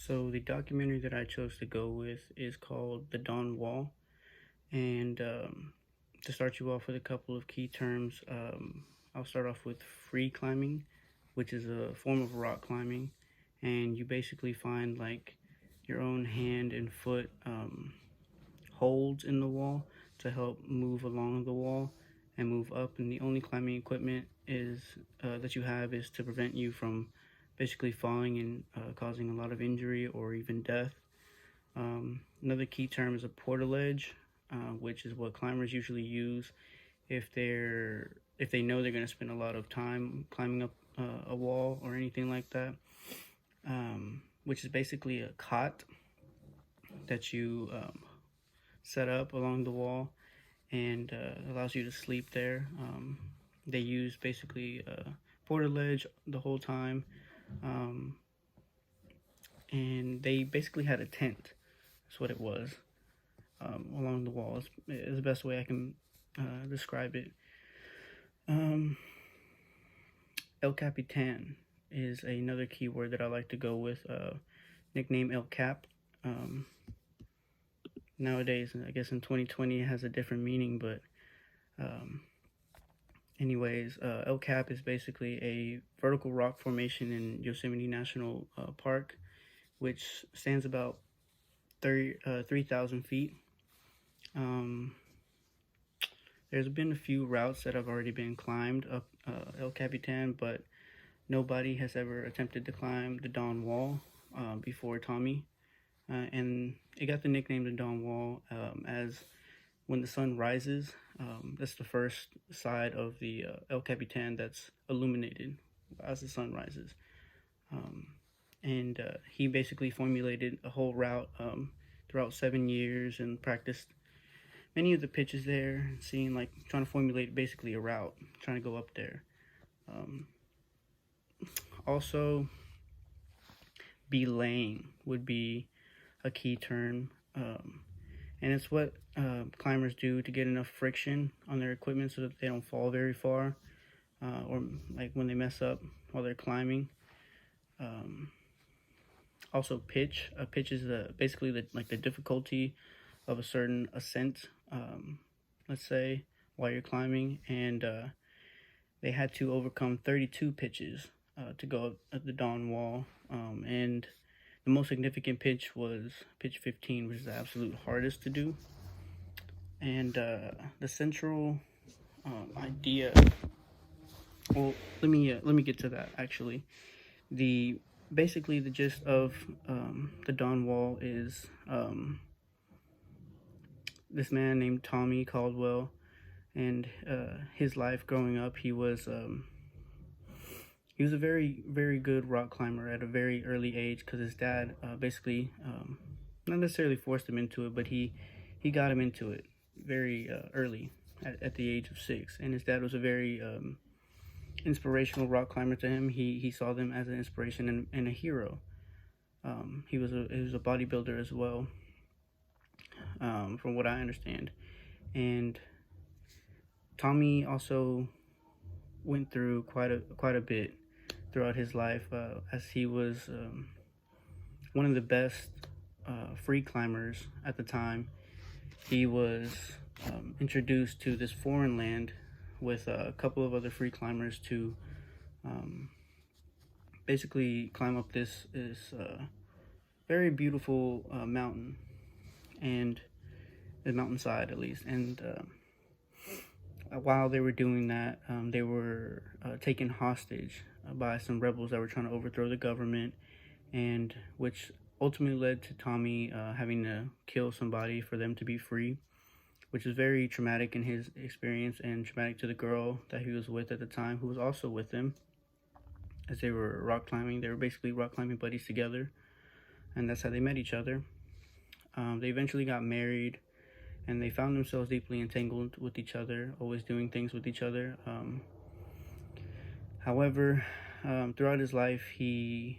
So the documentary that I chose to go with is called The Dawn Wall. And to start you off with a couple of key terms, I'll start off with free climbing, which is a form of rock climbing. And you basically find like your own hand and foot holds in the wall to help move along the wall and move up. And the only climbing equipment is that you have is to prevent you from basically falling and causing a lot of injury or even death. Another key term is a portaledge, which is what climbers usually use if they know they're going to spend a lot of time climbing up a wall or anything like that. Which is basically a cot that you set up along the wall and allows you to sleep there. They use basically a portaledge the whole time, um, and they basically had a tent. That's what it was, along the walls. Is the best way I can describe it. Um, El Capitan is another keyword that I like to go with. Nickname El Cap. Um, Nowadays, I guess in 2020, it has a different meaning, but um, anyways, El Cap is basically a vertical rock formation in Yosemite National Park, which stands about 3,000 feet. Um, there's been a few routes that have already been climbed up El Capitan, but nobody has ever attempted to climb the Dawn Wall before Tommy. And it got the nickname the Dawn Wall as when the sun rises, that's the first side of the El Capitan that's illuminated as the sun rises. And he basically formulated a whole route throughout 7 years and practiced many of the pitches there, seeing like trying to formulate basically a route, trying to go up there. Also, belaying would be a key term, and it's what climbers do to get enough friction on their equipment so that they don't fall very far, or like when they mess up while they're climbing. Also, pitch. Pitch is basically the difficulty of a certain ascent. Let's say while you're climbing, and they had to overcome 32 pitches to go up the Dawn Wall, and the most significant pitch was pitch 15, which is the absolute hardest to do. And the central idea. Well, let me get to that. Actually, the basically the gist of the Dawn Wall is this man named Tommy Caldwell, and his life growing up. He was a very good rock climber at a very early age because his dad basically not necessarily forced him into it, but he got him into it very early at the age of 6. And his dad was a very inspirational rock climber to him. He saw them as an inspiration and a hero. He was a bodybuilder as well, from what I understand. And Tommy also went through quite a bit throughout his life, as he was one of the best free climbers at the time. He was introduced to this foreign land with a couple of other free climbers to basically climb up this very beautiful mountain, and the mountainside at least. And while they were doing that, they were taken hostage by some rebels that were trying to overthrow the government, and which ultimately led to Tommy having to kill somebody for them to be free, which is very traumatic in his experience and traumatic to the girl that he was with at the time, who was also with him as they were rock climbing. They were basically rock climbing buddies together, and that's how they met each other. They eventually got married, and they found themselves deeply entangled with each other, always doing things with each other. However, throughout his life, he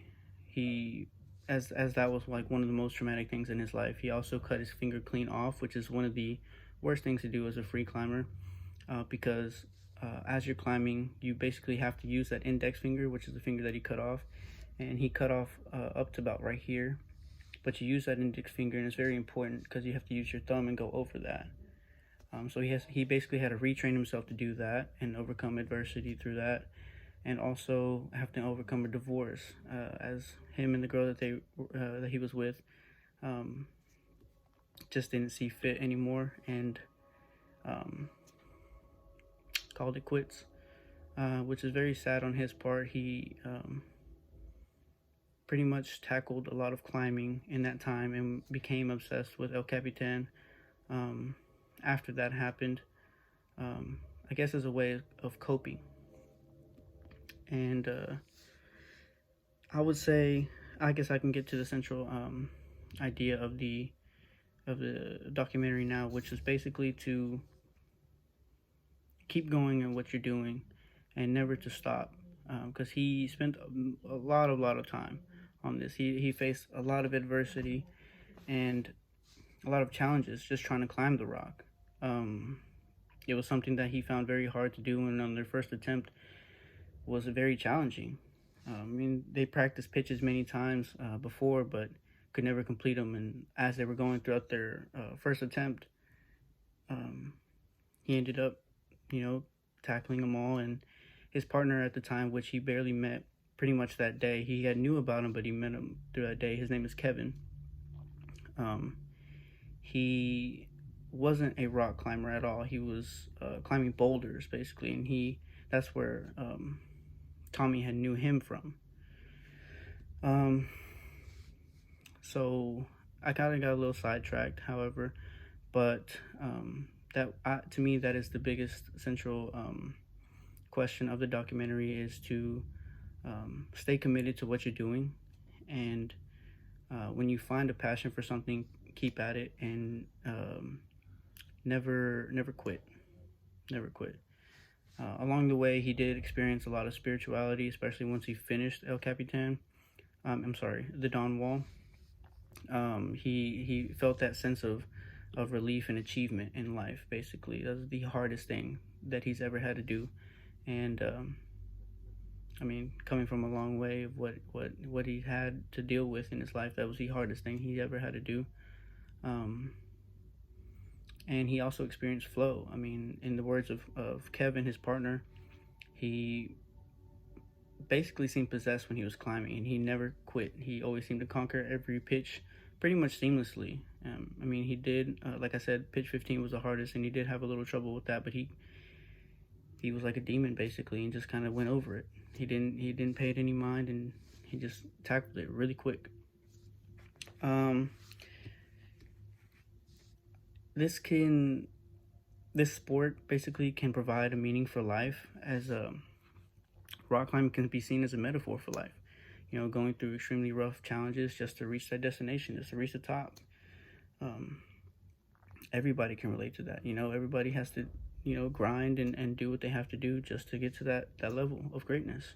as that was like one of the most traumatic things in his life, he also cut his finger clean off, which is one of the worst things to do as a free climber, because as you're climbing, you basically have to use that index finger, which is the finger that he cut off, and he cut off up to about right here, but you use that index finger, and it's very important because you have to use your thumb and go over that. So he basically had to retrain himself to do that and overcome adversity through that, and also have to overcome a divorce, as him and the girl that he was with um, just didn't see fit anymore, and um, called it quits, which is very sad on his part. He pretty much tackled a lot of climbing in that time and became obsessed with El Capitan. After that happened, I guess as a way of coping. And I would say, I guess I can get to the central idea of the documentary now, which is basically to keep going in what you're doing and never to stop, because he spent a lot of time on this. He faced a lot of adversity and a lot of challenges just trying to climb the rock. It was something that he found very hard to do, and on their first attempt was very challenging. I mean, they practiced pitches many times before, but could never complete them. And as they were going throughout their first attempt, he ended up, tackling them all. And his partner at the time, which he barely met, pretty much that day, he had knew about him, but he met him through that day. His name is Kevin. He wasn't a rock climber at all. He was climbing boulders basically, and that's where Tommy had knew him from. So I kind of got a little sidetracked, however, but to me, that is the biggest central question of the documentary, is to stay committed to what you're doing, and when you find a passion for something, keep at it, and never quit. Along the way, he did experience a lot of spirituality, especially once he finished El Capitan. The Dawn Wall. He felt that sense of relief and achievement in life. Basically, that's the hardest thing that he's ever had to do, and coming from a long way of what he had to deal with in his life, that was the hardest thing he ever had to do. And he also experienced flow. I mean, in the words of Kevin, his partner, he basically seemed possessed when he was climbing, and he never quit. He always seemed to conquer every pitch pretty much seamlessly. He did, like I said, pitch 15 was the hardest, and he did have a little trouble with that, but he was like a demon basically, and just kind of went over it. He didn't pay it any mind, and he just tackled it really quick. This sport basically can provide a meaning for life, as rock climbing can be seen as a metaphor for life. Going through extremely rough challenges just to reach that destination, just to reach the top. Everybody can relate to that. Everybody has to, grind and do what they have to do just to get to that level of greatness.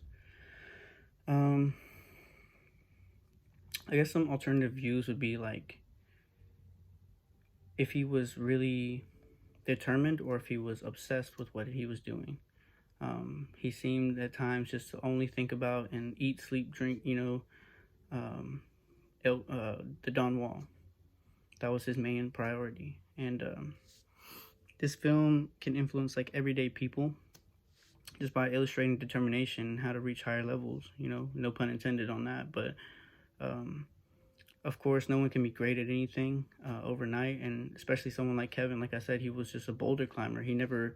I guess some alternative views would be like, if he was really determined or if he was obsessed with what he was doing. He seemed at times just to only think about and eat, sleep, drink, the Dawn Wall. That was his main priority. And this film can influence like everyday people just by illustrating determination, how to reach higher levels, no pun intended on that. But of course, no one can be great at anything overnight, and especially someone like Kevin. Like I said, he was just a boulder climber. He never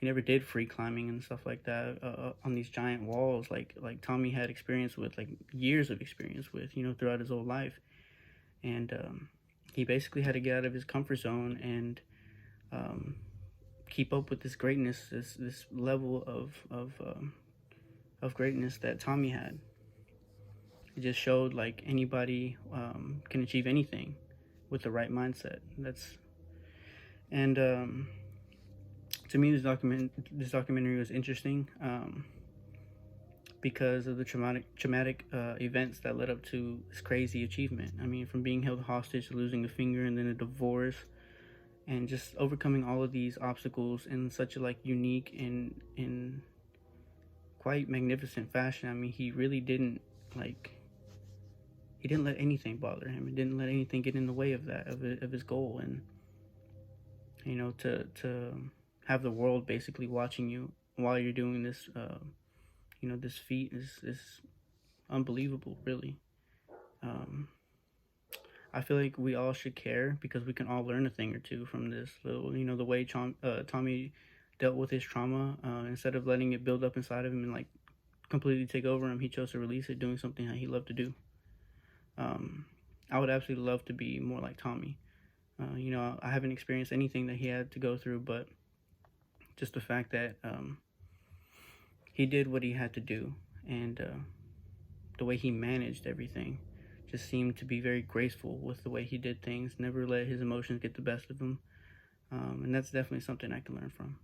did free climbing and stuff like that on these giant walls like Tommy had experience with, like years of experience with, throughout his whole life. And he basically had to get out of his comfort zone and keep up with this greatness, this level of greatness that Tommy had. It just showed like anybody can achieve anything with the right mindset. To me, this documentary was interesting because of the traumatic events that led up to this crazy achievement. From being held hostage to losing a finger, and then a divorce, and just overcoming all of these obstacles in such a unique and quite magnificent fashion. He really didn't he didn't let anything bother him. He didn't let anything get in the way of that, of his goal. And to have the world basically watching you while you're doing this, this feat is unbelievable, really. Um, I feel like we all should care because we can all learn a thing or two from this little, the way Tommy dealt with his trauma. Instead of letting it build up inside of him and like completely take over him, he chose to release it, doing something that he loved to do. Um, I would absolutely love to be more like Tommy. I haven't experienced anything that he had to go through, but just the fact that he did what he had to do, and the way he managed everything just seemed to be very graceful with the way he did things, never let his emotions get the best of him. And that's definitely something I can learn from.